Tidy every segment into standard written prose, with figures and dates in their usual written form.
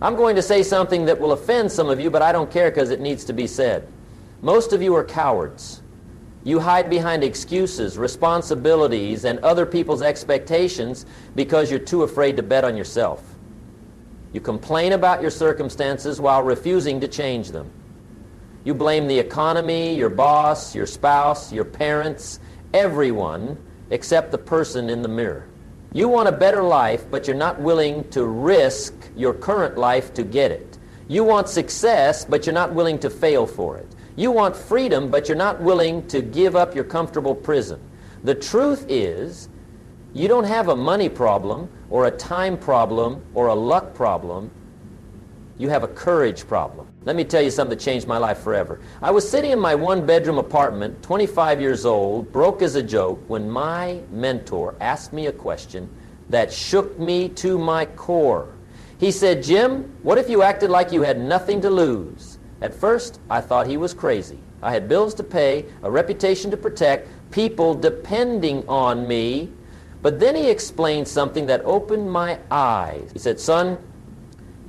I'm going to say something that will offend some of you, but I don't care because it needs to be said. Most of you are cowards. You hide behind excuses, responsibilities, and other people's expectations because you're too afraid to bet on yourself. You complain about your circumstances while refusing to change them. You blame the economy, your boss, your spouse, your parents, everyone except the person in the mirror. You want a better life, but you're not willing to risk your current life to get it. You want success, but you're not willing to fail for it. You want freedom, but you're not willing to give up your comfortable prison. The truth is, you don't have a money problem or a time problem or a luck problem. You have a courage problem. Let me tell you something that changed my life forever. I was sitting in my one-bedroom apartment, 25 years old, broke as a joke, when my mentor asked me a question that shook me to my core. He said, "Jim, what if you acted like you had nothing to lose?" At first, I thought he was crazy. I had bills to pay, a reputation to protect, people depending on me. But then he explained something that opened my eyes. He said, "Son,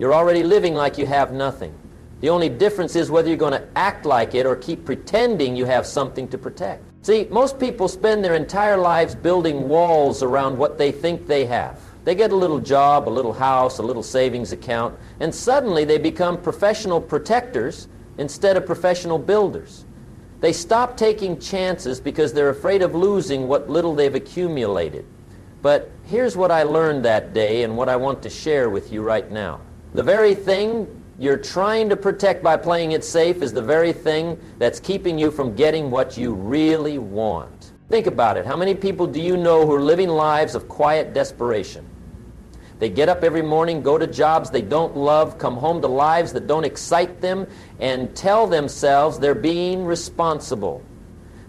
you're already living like you have nothing. The only difference is whether you're going to act like it or keep pretending you have something to protect." See, most people spend their entire lives building walls around what they think they have. They get a little job, a little house, a little savings account, and suddenly they become professional protectors instead of professional builders. They stop taking chances because they're afraid of losing what little they've accumulated. But here's what I learned that day and what I want to share with you right now. The very thing you're trying to protect by playing it safe is the very thing that's keeping you from getting what you really want. Think about it. How many people do you know who are living lives of quiet desperation? They get up every morning, go to jobs they don't love, come home to lives that don't excite them, and tell themselves they're being responsible.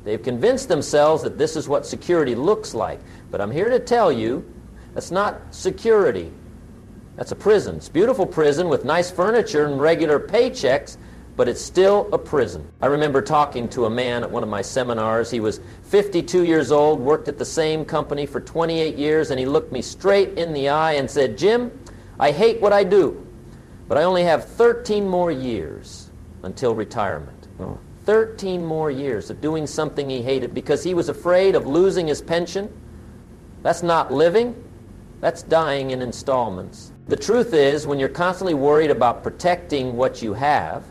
They've convinced themselves that this is what security looks like. But I'm here to tell you, that's not security. That's a prison. It's a beautiful prison with nice furniture and regular paychecks, but it's still a prison. I remember talking to a man at one of my seminars. He was 52 years old, worked at the same company for 28 years, and he looked me straight in the eye and said, "Jim, I hate what I do, but I only have 13 more years until retirement." 13 more years of doing something he hated because he was afraid of losing his pension. That's not living. That's dying in installments. The truth is, when you're constantly worried about protecting what you have,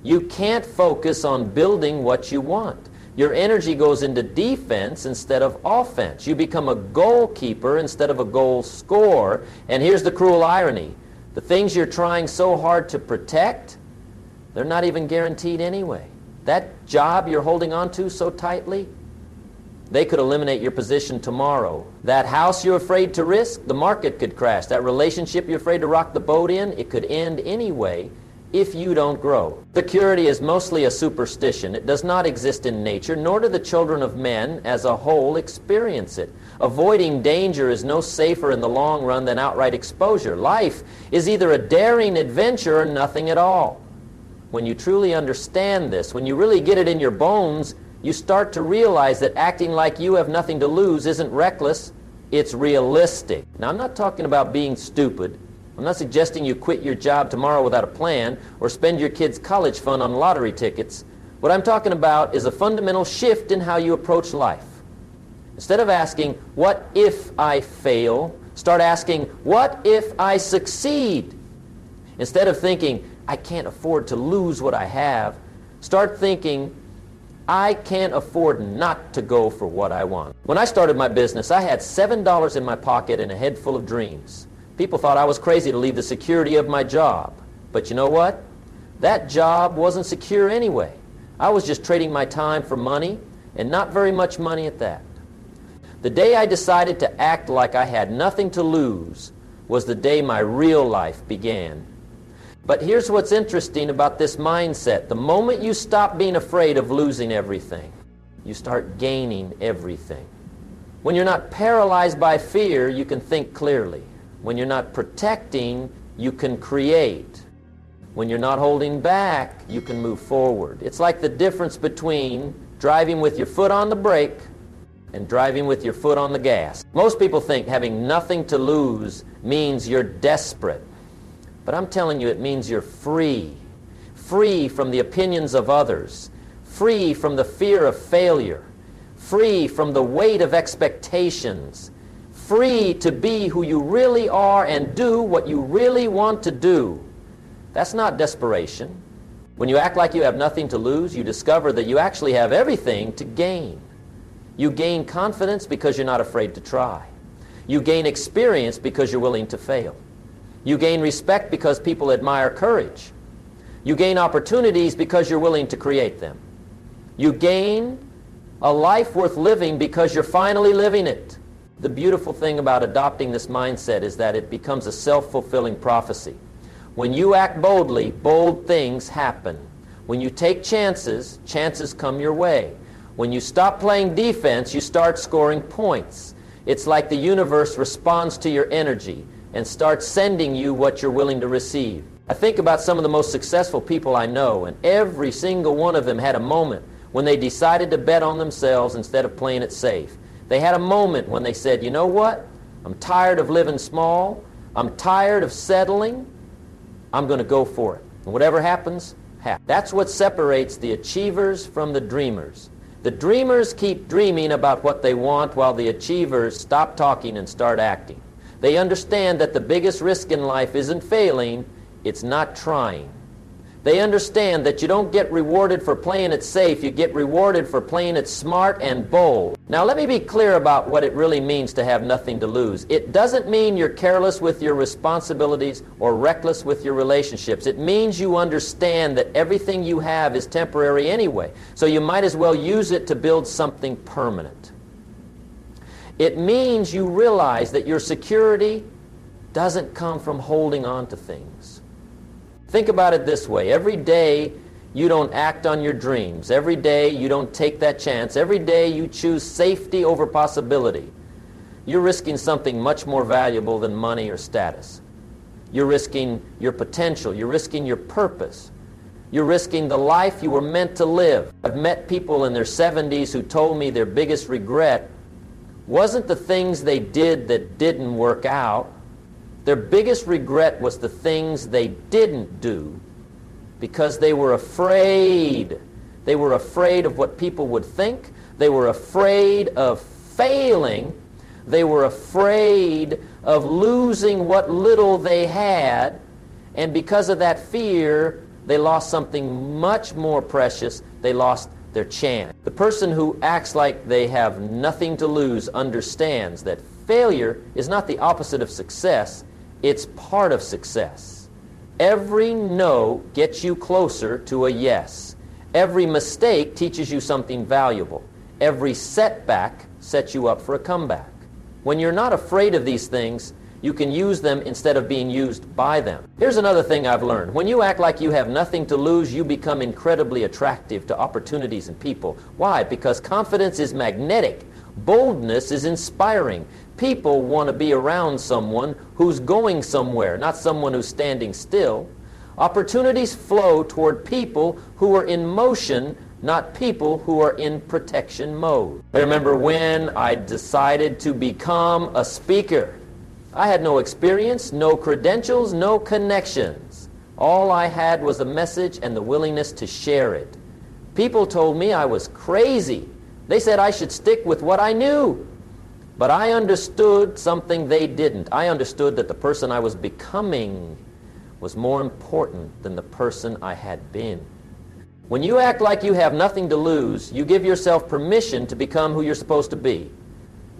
you can't focus on building what you want. Your energy goes into defense instead of offense. You become a goalkeeper instead of a goal scorer. And here's the cruel irony. The things you're trying so hard to protect, they're not even guaranteed anyway. That job you're holding on to so tightly, they could eliminate your position tomorrow. That house you're afraid to risk, the market could crash. That relationship you're afraid to rock the boat in, it could end anyway if you don't grow. Security is mostly a superstition. It does not exist in nature, nor do the children of men as a whole experience it. Avoiding danger is no safer in the long run than outright exposure. Life is either a daring adventure or nothing at all. When you truly understand this, when you really get it in your bones, you start to realize that acting like you have nothing to lose isn't reckless, it's realistic. Now, I'm not talking about being stupid. I'm not suggesting you quit your job tomorrow without a plan or spend your kids' college fund on lottery tickets. What I'm talking about is a fundamental shift in how you approach life. Instead of asking, what if I fail? Start asking, what if I succeed? Instead of thinking, I can't afford to lose what I have, start thinking, I can't afford not to go for what I want. When I started my business, I had $7 in my pocket and a head full of dreams. People thought I was crazy to leave the security of my job. But you know what? That job wasn't secure anyway. I was just trading my time for money, and not very much money at that. The day I decided to act like I had nothing to lose was the day my real life began. But here's what's interesting about this mindset. The moment you stop being afraid of losing everything, you start gaining everything. When you're not paralyzed by fear, you can think clearly. When you're not protecting, you can create. When you're not holding back, you can move forward. It's like the difference between driving with your foot on the brake and driving with your foot on the gas. Most people think having nothing to lose means you're desperate. But I'm telling you, it means you're free. Free from the opinions of others. Free from the fear of failure. Free from the weight of expectations. Free to be who you really are and do what you really want to do. That's not desperation. When you act like you have nothing to lose, you discover that you actually have everything to gain. You gain confidence because you're not afraid to try. You gain experience because you're willing to fail. You gain respect because people admire courage. You gain opportunities because you're willing to create them. You gain a life worth living because you're finally living it. The beautiful thing about adopting this mindset is that it becomes a self-fulfilling prophecy. When you act boldly, bold things happen. When you take chances, chances come your way. When you stop playing defense, you start scoring points. It's like the universe responds to your energy and starts sending you what you're willing to receive. I think about some of the most successful people I know, and every single one of them had a moment when they decided to bet on themselves instead of playing it safe. They had a moment when they said, you know what? I'm tired of living small. I'm tired of settling. I'm going to go for it. And whatever happens, happens. That's what separates the achievers from the dreamers. The dreamers keep dreaming about what they want while the achievers stop talking and start acting. They understand that the biggest risk in life isn't failing, it's not trying. They understand that you don't get rewarded for playing it safe, you get rewarded for playing it smart and bold. Now let me be clear about what it really means to have nothing to lose. It doesn't mean you're careless with your responsibilities or reckless with your relationships. It means you understand that everything you have is temporary anyway, so you might as well use it to build something permanent. It means you realize that your security doesn't come from holding on to things. Think about it this way. Every day you don't act on your dreams. Every day you don't take that chance. Every day you choose safety over possibility. You're risking something much more valuable than money or status. You're risking your potential. You're risking your purpose. You're risking the life you were meant to live. I've met people in their 70s who told me their biggest regret wasn't the things they did that didn't work out. Their biggest regret was the things they didn't do because they were afraid. They were afraid of what people would think. They were afraid of failing. They were afraid of losing what little they had. And because of that fear, they lost something much more precious. They lost their chance. The person who acts like they have nothing to lose understands that failure is not the opposite of success. It's part of success. Every no gets you closer to a yes. Every mistake teaches you something valuable. Every setback sets you up for a comeback. When you're not afraid of these things, you can use them instead of being used by them. Here's another thing I've learned. When you act like you have nothing to lose, you become incredibly attractive to opportunities and people. Why? Because confidence is magnetic. Boldness is inspiring. People want to be around someone who's going somewhere, not someone who's standing still. Opportunities flow toward people who are in motion, not people who are in protection mode. I remember when I decided to become a speaker. I had no experience, no credentials, no connections. All I had was a message and the willingness to share it. People told me I was crazy. They said I should stick with what I knew. But I understood something they didn't. I understood that the person I was becoming was more important than the person I had been. When you act like you have nothing to lose, you give yourself permission to become who you're supposed to be.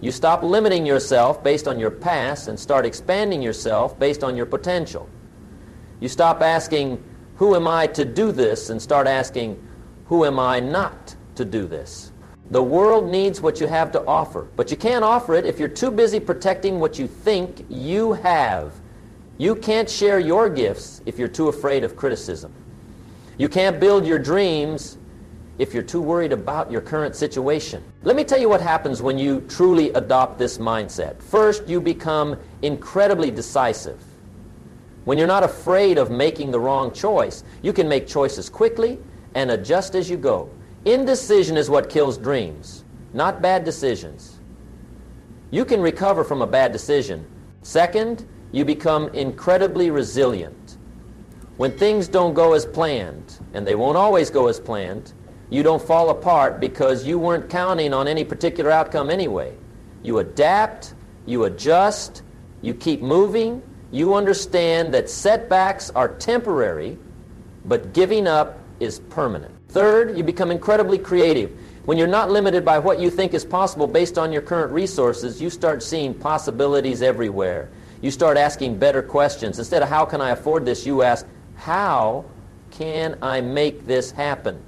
You stop limiting yourself based on your past and start expanding yourself based on your potential. You stop asking, who am I to do this, and start asking, who am I not to do this? The world needs what you have to offer, but you can't offer it if you're too busy protecting what you think you have. You can't share your gifts if you're too afraid of criticism. You can't build your dreams if you're too worried about your current situation. Let me tell you what happens when you truly adopt this mindset. First, you become incredibly decisive. When you're not afraid of making the wrong choice, you can make choices quickly and adjust as you go. Indecision is what kills dreams, not bad decisions. You can recover from a bad decision. Second, you become incredibly resilient. When things don't go as planned, and they won't always go as planned, you don't fall apart because you weren't counting on any particular outcome anyway. You adapt, you adjust, you keep moving, you understand that setbacks are temporary, but giving up is permanent. Third, you become incredibly creative. When you're not limited by what you think is possible based on your current resources, you start seeing possibilities everywhere. You start asking better questions. Instead of how can I afford this, you ask, how can I make this happen?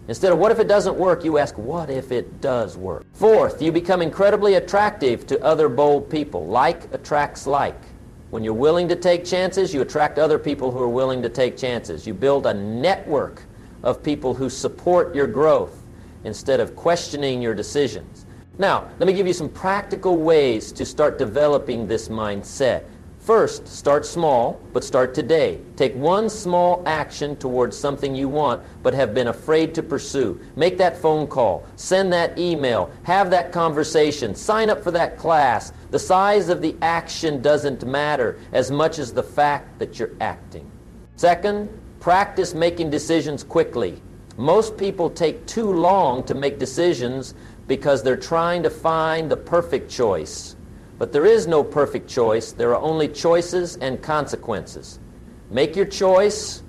Instead of what if it doesn't work, you ask, what if it does work? Fourth, you become incredibly attractive to other bold people. Like attracts like. When you're willing to take chances, you attract other people who are willing to take chances. You build a network of people who support your growth instead of questioning your decisions. Now, let me give you some practical ways to start developing this mindset. First, start small, but start today. Take one small action towards something you want, but have been afraid to pursue. Make that phone call, send that email, have that conversation, sign up for that class. The size of the action doesn't matter as much as the fact that you're acting. Second, practice making decisions quickly. Most people take too long to make decisions because they're trying to find the perfect choice. But there is no perfect choice. There are only choices and consequences. Make your choice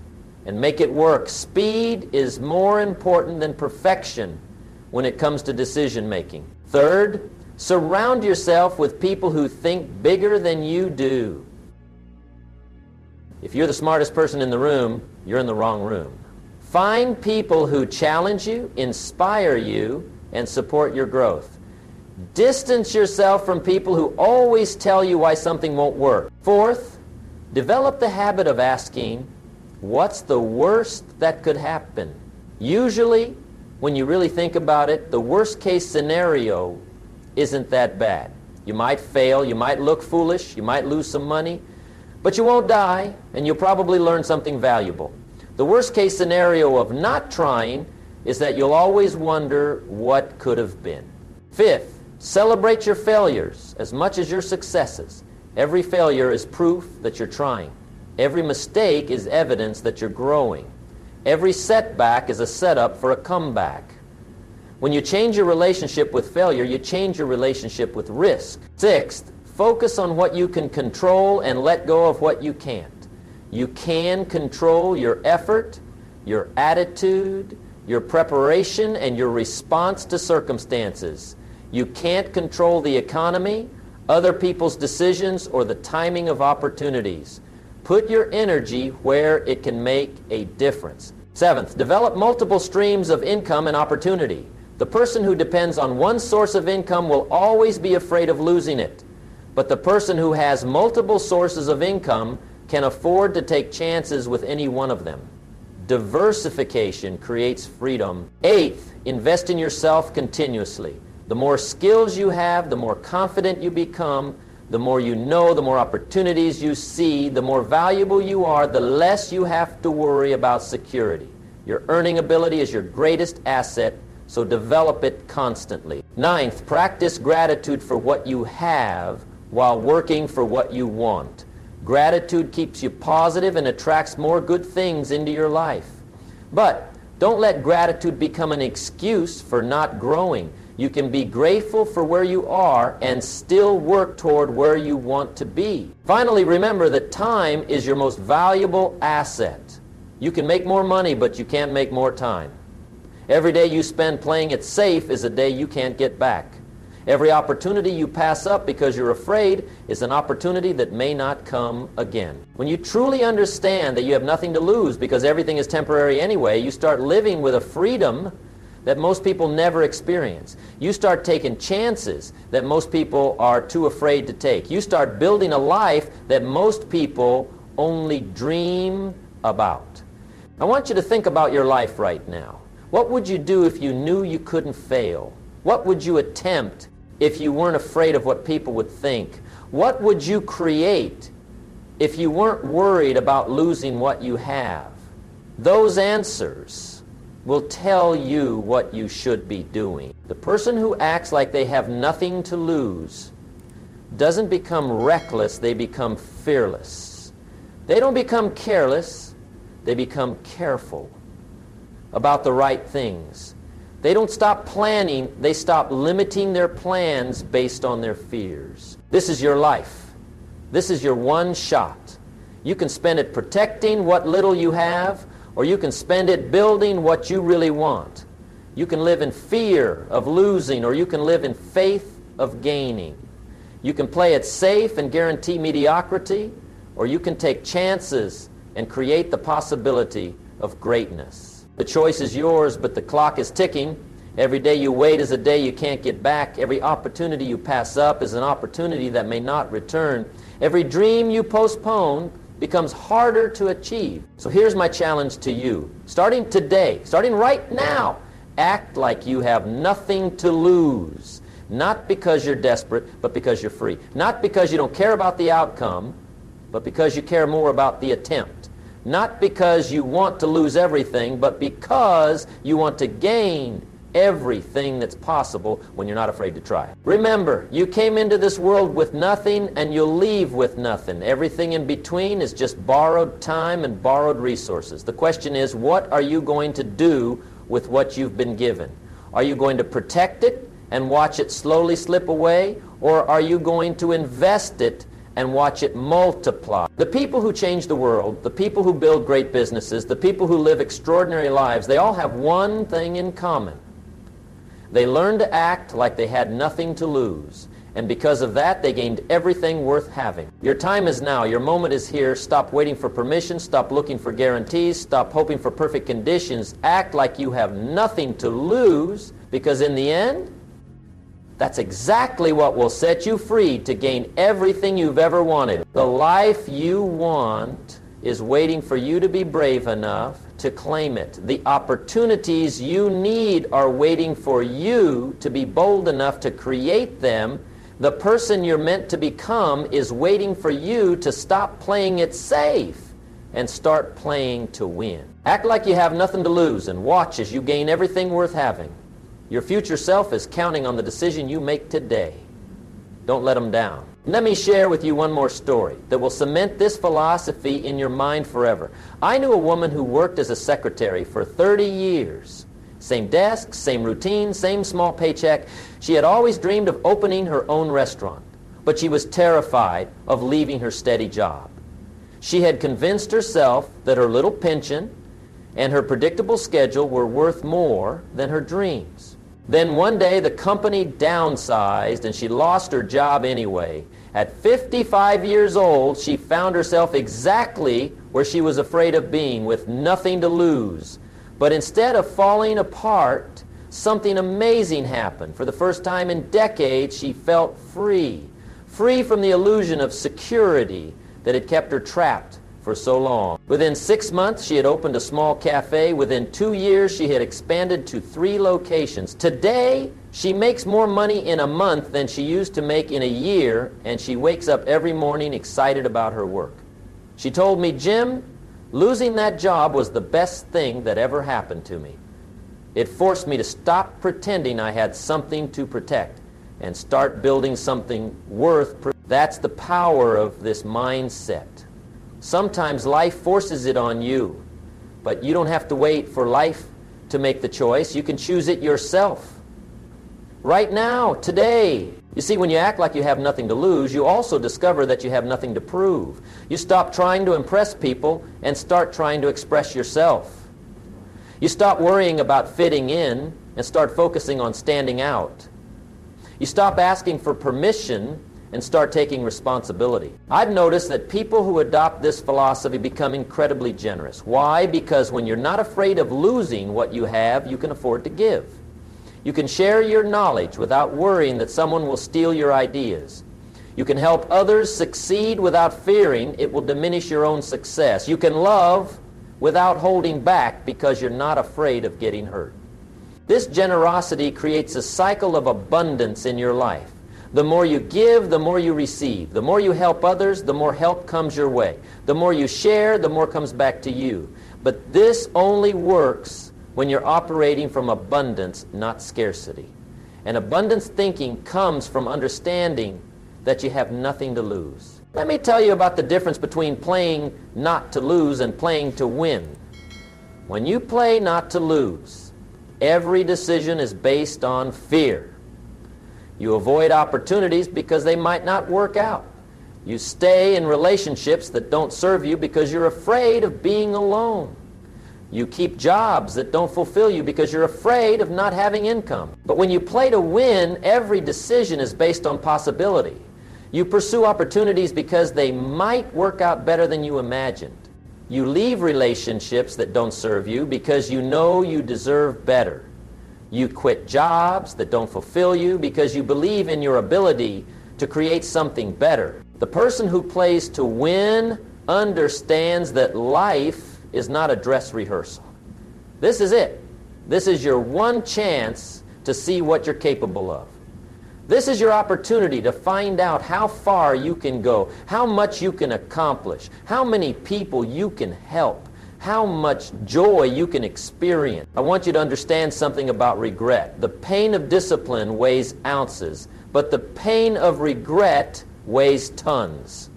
and make it work. Speed is more important than perfection when it comes to decision making. Third, surround yourself with people who think bigger than you do. If you're the smartest person in the room, you're in the wrong room. Find people who challenge you, inspire you, and support your growth. Distance yourself from people who always tell you why something won't work. Fourth, develop the habit of asking, what's the worst that could happen? Usually, when you really think about it, the worst case scenario isn't that bad. You might fail, you might look foolish, you might lose some money, but you won't die, and you'll probably learn something valuable. The worst case scenario of not trying is that you'll always wonder what could have been. Fifth, celebrate your failures as much as your successes. Every failure is proof that you're trying. Every mistake is evidence that you're growing. Every setback is a setup for a comeback. When you change your relationship with failure, you change your relationship with risk. Sixth, focus on what you can control and let go of what you can't. You can control your effort, your attitude, your preparation, and your response to circumstances. You can't control the economy, other people's decisions, or the timing of opportunities. Put your energy where it can make a difference. Seventh, develop multiple streams of income and opportunity. The person who depends on one source of income will always be afraid of losing it. But the person who has multiple sources of income can afford to take chances with any one of them. Diversification creates freedom. Eighth, invest in yourself continuously. The more skills you have, the more confident you become, the more you know, the more opportunities you see, the more valuable you are, the less you have to worry about security. Your earning ability is your greatest asset, so develop it constantly. Ninth, practice gratitude for what you have while working for what you want. Gratitude keeps you positive and attracts more good things into your life. But don't let gratitude become an excuse for not growing. You can be grateful for where you are and still work toward where you want to be. Finally, remember that time is your most valuable asset. You can make more money, but you can't make more time. Every day you spend playing it safe is a day you can't get back. Every opportunity you pass up because you're afraid is an opportunity that may not come again. When you truly understand that you have nothing to lose because everything is temporary anyway, you start living with a freedom that most people never experience. You start taking chances that most people are too afraid to take. You start building a life that most people only dream about. I want you to think about your life right now. What would you do if you knew you couldn't fail? What would you attempt if you weren't afraid of what people would think? What would you create if you weren't worried about losing what you have? Those answers will tell you what you should be doing. The person who acts like they have nothing to lose doesn't become reckless, they become fearless. They don't become careless, They become careful about the right things. They don't stop planning, they stop limiting their plans based on their fears. This is your life. This is your one shot. You can spend it protecting what little you have, or you can spend it building what you really want. You can live in fear of losing, or you can live in faith of gaining. You can play it safe and guarantee mediocrity, or you can take chances and create the possibility of greatness. The choice is yours, but the clock is ticking. Every day you wait is a day you can't get back. Every opportunity you pass up is an opportunity that may not return. Every dream you postpone becomes harder to achieve. So here's my challenge to you. Starting today, starting right now, act like you have nothing to lose. Not because you're desperate, but because you're free. Not because you don't care about the outcome, but because you care more about the attempt. Not because you want to lose everything, but because you want to gain everything that's possible when you're not afraid to try. Remember, you came into this world with nothing and you'll leave with nothing. Everything in between is just borrowed time and borrowed resources. The question is, what are you going to do with what you've been given? Are you going to protect it and watch it slowly slip away, or are you going to invest it and watch it multiply? The people who change the world, the people who build great businesses, the people who live extraordinary lives, they all have one thing in common. They learned to act like they had nothing to lose, and because of that, they gained everything worth having. Your time is now. Your moment is here. Stop waiting for permission. Stop looking for guarantees. Stop hoping for perfect conditions. Act like you have nothing to lose, because in the end, that's exactly what will set you free to gain everything you've ever wanted. The life you want is waiting for you to be brave enough to claim it. The opportunities you need are waiting for you to be bold enough to create them. The person you're meant to become is waiting for you to stop playing it safe and start playing to win. Act like you have nothing to lose and watch as you gain everything worth having. Your future self is counting on the decision you make today. Don't let them down. Let me share with you one more story that will cement this philosophy in your mind forever. I knew a woman who worked as a secretary for 30 years. Same desk, same routine, same small paycheck. She had always dreamed of opening her own restaurant, but she was terrified of leaving her steady job. She had convinced herself that her little pension and her predictable schedule were worth more than her dreams. Then one day the company downsized and she lost her job anyway. At 55 years old, she found herself exactly where she was afraid of being, with nothing to lose. But instead of falling apart, something amazing happened. For the first time in decades, she felt free. Free from the illusion of security that had kept her trapped for so long. Within 6 months, she had opened a small cafe. Within 2 years, she had expanded to 3 locations. Today, she makes more money in a month than she used to make in a year, and she wakes up every morning excited about her work. She told me, "Jim, losing that job was the best thing that ever happened to me. It forced me to stop pretending I had something to protect and start building something worth protecting." That's the power of this mindset. Sometimes life forces it on you, but you don't have to wait for life to make the choice. You can choose it yourself. Right now, today. You see, when you act like you have nothing to lose, you also discover that you have nothing to prove. You stop trying to impress people and start trying to express yourself. You stop worrying about fitting in and start focusing on standing out. You stop asking for permission and start taking responsibility. I've noticed that people who adopt this philosophy become incredibly generous. Why? Because when you're not afraid of losing what you have, you can afford to give. You can share your knowledge without worrying that someone will steal your ideas. You can help others succeed without fearing it will diminish your own success. You can love without holding back because you're not afraid of getting hurt. This generosity creates a cycle of abundance in your life. The more you give, the more you receive. The more you help others, the more help comes your way. The more you share, the more comes back to you. But this only works when you're operating from abundance, not scarcity. And abundance thinking comes from understanding that you have nothing to lose. Let me tell you about the difference between playing not to lose and playing to win. When you play not to lose, every decision is based on fear. You avoid opportunities because they might not work out. You stay in relationships that don't serve you because you're afraid of being alone. You keep jobs that don't fulfill you because you're afraid of not having income. But when you play to win, every decision is based on possibility. You pursue opportunities because they might work out better than you imagined. You leave relationships that don't serve you because you know you deserve better. You quit jobs that don't fulfill you because you believe in your ability to create something better. The person who plays to win understands that life is not a dress rehearsal. This is it. This is your one chance to see what you're capable of. This is your opportunity to find out how far you can go, how much you can accomplish, how many people you can help, how much joy you can experience. I want you to understand something about regret. The pain of discipline weighs ounces, but the pain of regret weighs tons.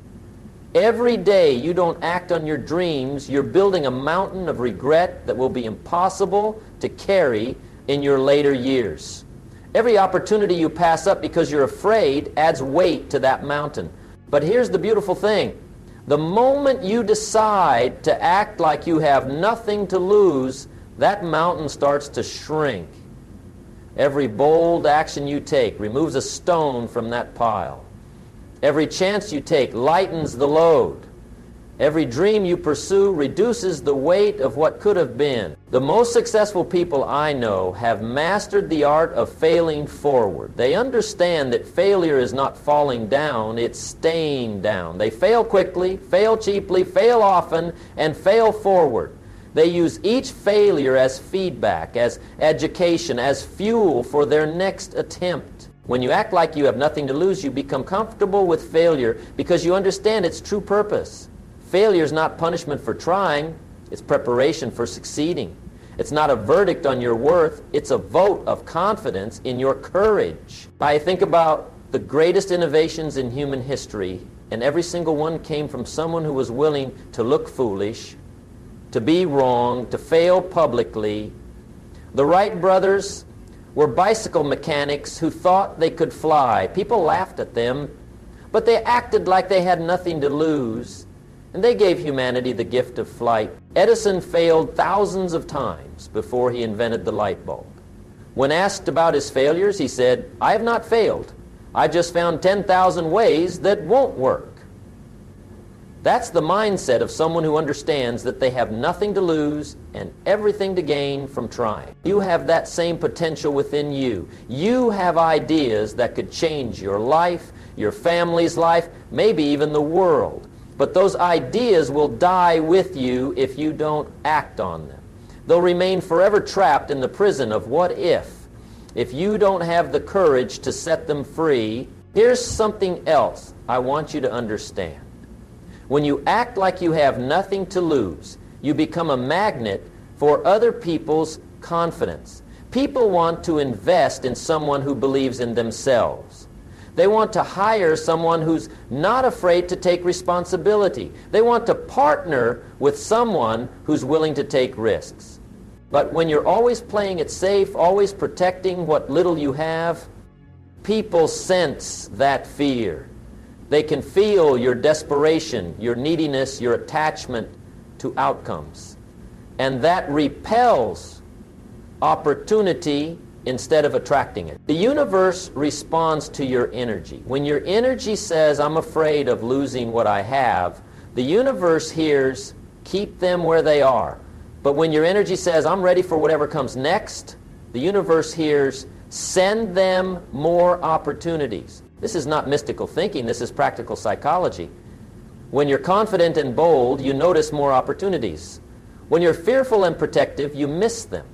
Every day you don't act on your dreams, you're building a mountain of regret that will be impossible to carry in your later years. Every opportunity you pass up because you're afraid adds weight to that mountain. But here's the beautiful thing. The moment you decide to act like you have nothing to lose, that mountain starts to shrink. Every bold action you take removes a stone from that pile. Every chance you take lightens the load. Every dream you pursue reduces the weight of what could have been. The most successful people I know have mastered the art of failing forward. They understand that failure is not falling down, it's staying down. They fail quickly, fail cheaply, fail often, and fail forward. They use each failure as feedback, as education, as fuel for their next attempt. When you act like you have nothing to lose, you become comfortable with failure because you understand its true purpose. Failure is not punishment for trying, it's preparation for succeeding. It's not a verdict on your worth, it's a vote of confidence in your courage. I think about the greatest innovations in human history, and every single one came from someone who was willing to look foolish, to be wrong, to fail publicly. The Wright brothers were bicycle mechanics who thought they could fly. People laughed at them, but they acted like they had nothing to lose, and they gave humanity the gift of flight. Edison failed thousands of times before he invented the light bulb. When asked about his failures, he said, "I have not failed. I just found 10,000 ways that won't work." That's the mindset of someone who understands that they have nothing to lose and everything to gain from trying. You have that same potential within you. You have ideas that could change your life, your family's life, maybe even the world. But those ideas will die with you if you don't act on them. They'll remain forever trapped in the prison of what if you don't have the courage to set them free. Here's something else I want you to understand. When you act like you have nothing to lose, you become a magnet for other people's confidence. People want to invest in someone who believes in themselves. They want to hire someone who's not afraid to take responsibility. They want to partner with someone who's willing to take risks. But when you're always playing it safe, always protecting what little you have, people sense that fear. They can feel your desperation, your neediness, your attachment to outcomes. And that repels opportunity instead of attracting it. The universe responds to your energy. When your energy says, "I'm afraid of losing what I have," the universe hears, "Keep them where they are." But when your energy says, "I'm ready for whatever comes next," the universe hears, "Send them more opportunities." This is not mystical thinking, this is practical psychology. When you're confident and bold, you notice more opportunities. When you're fearful and protective, you miss them.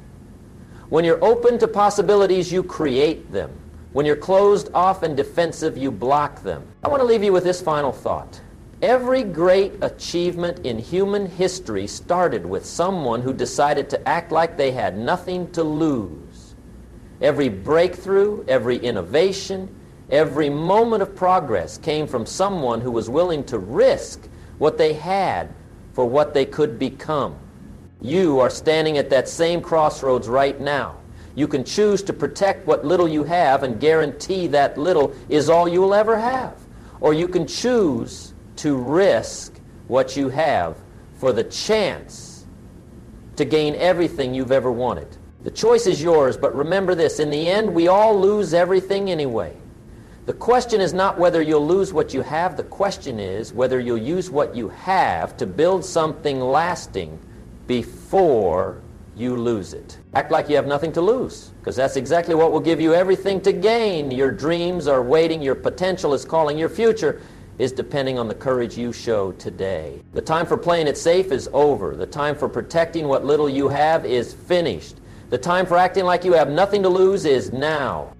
When you're open to possibilities, you create them. When you're closed off and defensive, you block them. I want to leave you with this final thought. Every great achievement in human history started with someone who decided to act like they had nothing to lose. Every breakthrough, every innovation, Every moment of progress came from someone who was willing to risk what they had for what they could become. You are standing at that same crossroads right now. You can choose to protect what little you have and guarantee that little is all you will ever have. Or you can choose to risk what you have for the chance to gain everything you've ever wanted. The choice is yours, but remember this, in the end, we all lose everything anyway. The question is not whether you'll lose what you have. The question is whether you'll use what you have to build something lasting before you lose it. Act like you have nothing to lose, because that's exactly what will give you everything to gain. Your dreams are waiting, your potential is calling, your future is depending on the courage you show today. The time for playing it safe is over. The time for protecting what little you have is finished. The time for acting like you have nothing to lose is now.